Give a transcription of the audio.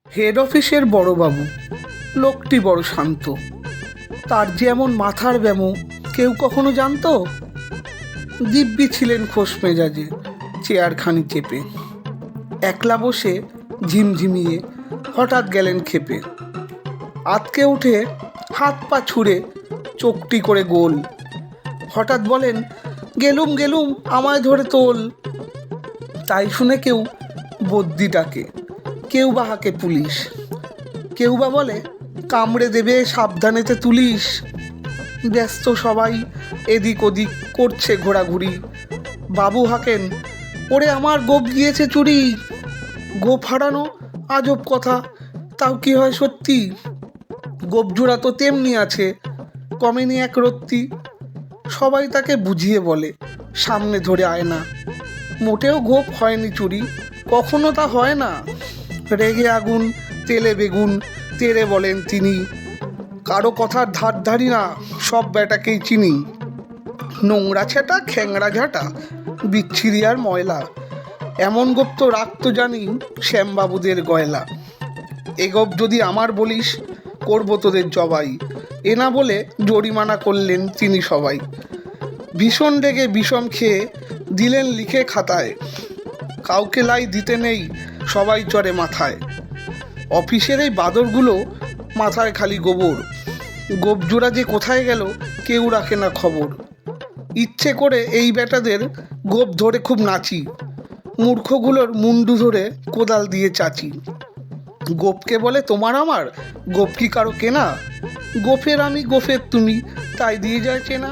Head অফিসের বড়বাবু লোকটি বড় শান্ত। তার যে এমন মাথার ব্যামো কেউ কখনো জানতো? দিব্যি ছিলেন খোশ মেজাজে, চেয়ারখানি চেপে একলা বসে ঝিমঝিমিয়ে হঠাৎ গেলেন খেপে। আতকে উঠে হাত পা ছুঁড়ে চোখটি করে গোল, হঠাৎ বলেন, গেলুম গেলুম আমায় ধরে তোল। তাই শুনে কেউ বদ্যি ডাকে, কেউ বা হাঁকে পুলিশ, কেউ বা বলে কামড়ে দেবে সাবধানেতে তুলিস। ব্যস্ত সবাই এদিক ওদিক করছে ঘোরাঘুরি। বাবু হাঁকেন, ওরে আমার গোপ গিয়েছে চুরি। গোপ হারানো আজব কথা, তাও কি হয় সত্যি? গোপ জোড়া তো তেমনি আছে, কমেনি এক রত্তি। সবাই তাকে বুঝিয়ে বলে, সামনে ধরে আয় না, মোটেও গোপ হয়নি চুরি, কখনো তা হয় না। রেগে আগুন তেলে বেগুন তেরে বলেন তিনি, কারো কথার ধার ধারি না, সব বেটাকেই চিনি। নোংরা ছেটা খ্যাংরা ঝাঁটা বিচ্ছিরি আর ময়লা, এমন গোপ তো রাখতো জানি শ্যামবাবুদের গয়লা। এ গোপ যদি আমার বলিস, করবো তোদের জবাই। এ না বলে জরিমানা করলেন তিনি সবাই। ভীষণ রেগে বিষম খেয়ে দিলেন লিখে খাতায়, কাউকে লাই দিতে নেই, সবাই চড়ে মাথায়। অফিসের এই বাদরগুলো মাথায় খালি গোবর, গোপজোড়া যে কোথায় গেল কেউ রাখে না খবর। ইচ্ছে করে এই বেটাদের গোপ ধরে খুব নাচি, মূর্খগুলোর মুন্ডু ধরে কোদাল দিয়ে চাচি। গোপকে বলে তোমার আমার, গোপ কি কারো কেনা? গোফের আমি গোফের তুমি, তাই দিয়ে যায় চেনা।